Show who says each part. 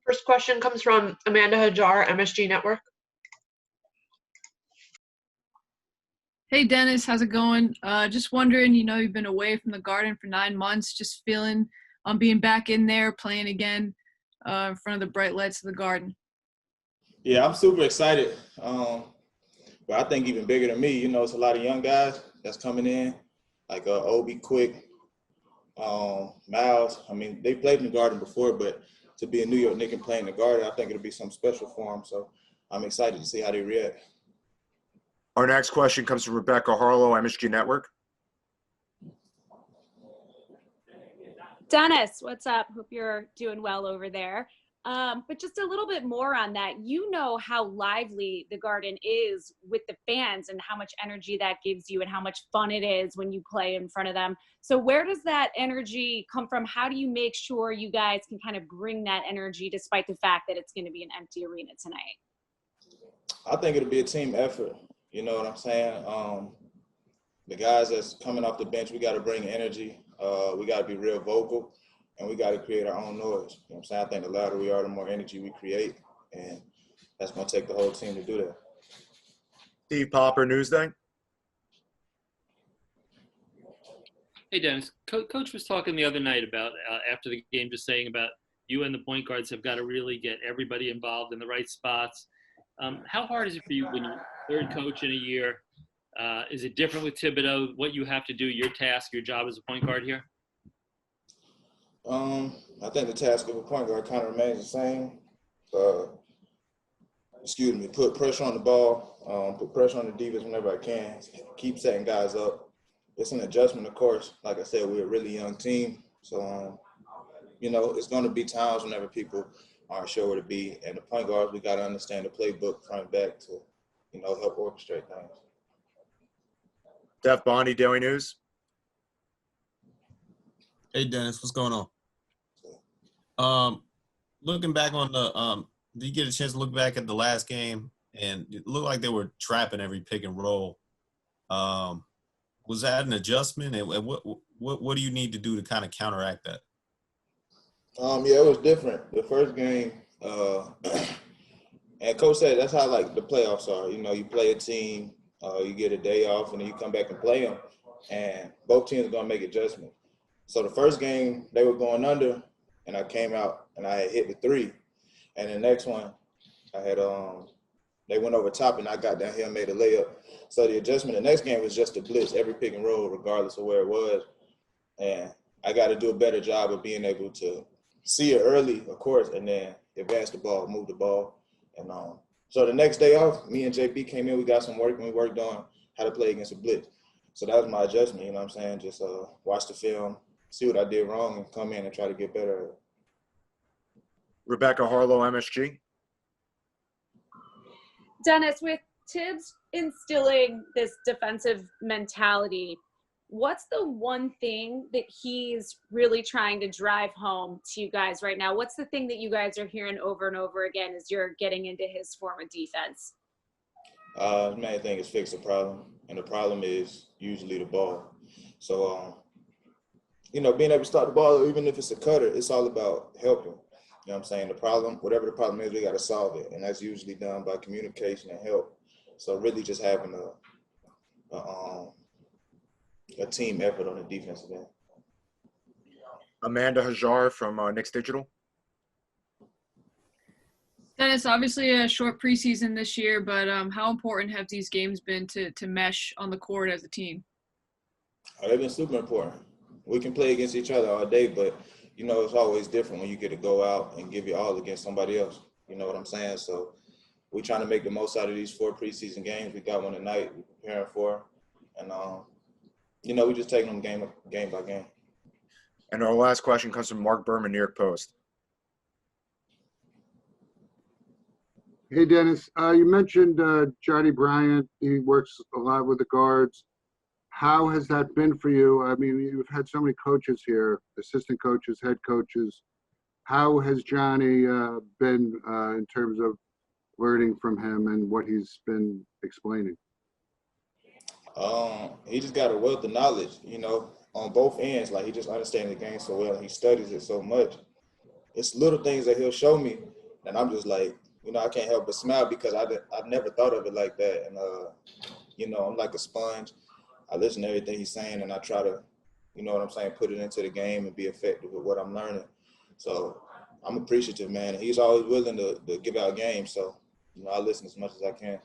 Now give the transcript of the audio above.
Speaker 1: First question comes from Amanda Hajar, MSG Network.
Speaker 2: Hey, Dennis, how's it going? Just wondering, you've been away from the Garden for 9 months, just feeling on being back in there, playing again in front of the bright lights of the Garden.
Speaker 3: Yeah, I'm super excited. But I think even bigger than me, it's a lot of young guys that's coming in, like Obi Quick, Miles. I mean, they played in the Garden before, but to be a New York Knick and play in the Garden, I think it'll be something special for them. So I'm excited to see how they react.
Speaker 4: Our next question comes from Rebecca Harlow, MSG Network.
Speaker 5: Dennis, what's up? Hope you're doing well over there. But just a little bit more on that. You know how lively the Garden is with the fans and how much energy that gives you and how much fun it is when you play in front of them. So where does that energy come from? How do you make sure you guys can kind of bring that energy despite the fact that it's going to be an empty arena tonight?
Speaker 3: I think it'll be a team effort. You know what I'm saying? The guys that's coming off the bench, we got to bring energy. We got to be real vocal. And we got to create our own noise. You know what I'm saying? I think the louder we are, the more energy we create. And that's going to take the whole team to do that.
Speaker 4: Steve Popper, Newsday.
Speaker 6: Hey, Dennis. Coach was talking the other night about, after the game, just saying about you and the point guards have got to really get everybody involved in the right spots. How hard is it for you when you're third coach in a year? Is it different with Thibodeau, what you have to do, your task, your job as a point guard here?
Speaker 3: I think the task of a point guard kind of remains the same. Put pressure on the ball, put pressure on the defense whenever I can, keep setting guys up. It's an adjustment, of course. Like I said, we're a really young team. So, it's going to be times whenever people aren't sure where to be. And the point guards, we got to understand the playbook front and back to, help orchestrate things.
Speaker 4: Def Bondi, Daily News.
Speaker 7: Hey, Dennis, what's going on? Looking back on the did you get a chance to look back at the last game? And it looked like they were trapping every pick and roll. Was that an adjustment? And what do you need to do to kind of counteract that?
Speaker 3: Yeah, it was different. The first game, and Coach said that's how the playoffs are. You play a team, you get a day off, and then you come back and play them, and both teams are gonna make adjustments. So the first game they were going under, and I came out and I had hit the three, and the next one I had they went over top and I got down here and made a layup. So the adjustment the next game was just to blitz every pick and roll regardless of where it was, and I got to do a better job of being able to see it early, of course, and then advance the ball, move the ball, and so the next day off, me and JB came in, we got some work and we worked on how to play against a blitz. So that was my adjustment. You know what I'm saying? Just watch the film, see what I did wrong, and come in and try to get better.
Speaker 4: Rebecca Harlow, MSG.
Speaker 5: Dennis, with Tibbs instilling this defensive mentality, what's the one thing that he's really trying to drive home to you guys right now? What's the thing that you guys are hearing over and over again as you're getting into his form of defense?
Speaker 3: The main thing is fix the problem, and the problem is usually the ball. So, being able to start the ball, even if it's a cutter, it's all about helping. You know what I'm saying? The problem, whatever the problem is, we got to solve it, and that's usually done by communication and help. So really just having a team effort on the defensive end.
Speaker 4: Amanda Hajar from Knicks Digital.
Speaker 2: Dennis, obviously a short preseason this year, but how important have these games been to mesh on the court as a team?
Speaker 3: They've been super important. We can play against each other all day, but, it's always different when you get to go out and give your all against somebody else. You know what I'm saying? So we're trying to make the most out of these 4 preseason games. We got one tonight we're preparing for. And, we just taking them game by game.
Speaker 4: And our last question comes from Mark Berman, New York Post.
Speaker 8: Hey, Dennis. You mentioned Johnny Bryant. He works a lot with the guards. How has that been for you? I mean, you've had so many coaches here, assistant coaches, head coaches. How has Johnny been in terms of learning from him and what he's been explaining?
Speaker 3: He just got a wealth of knowledge, on both ends. He just understands the game so well. He studies it so much. It's little things that he'll show me And I'm just like, you know, I can't help but smile because I've never thought of it like that. And, you know, I'm like a sponge. I listen to everything he's saying, and I try to, you know what I'm saying, put it into the game and be effective with what I'm learning. So I'm appreciative, man. He's always willing to give out games. So, you know, I listen as much as I can.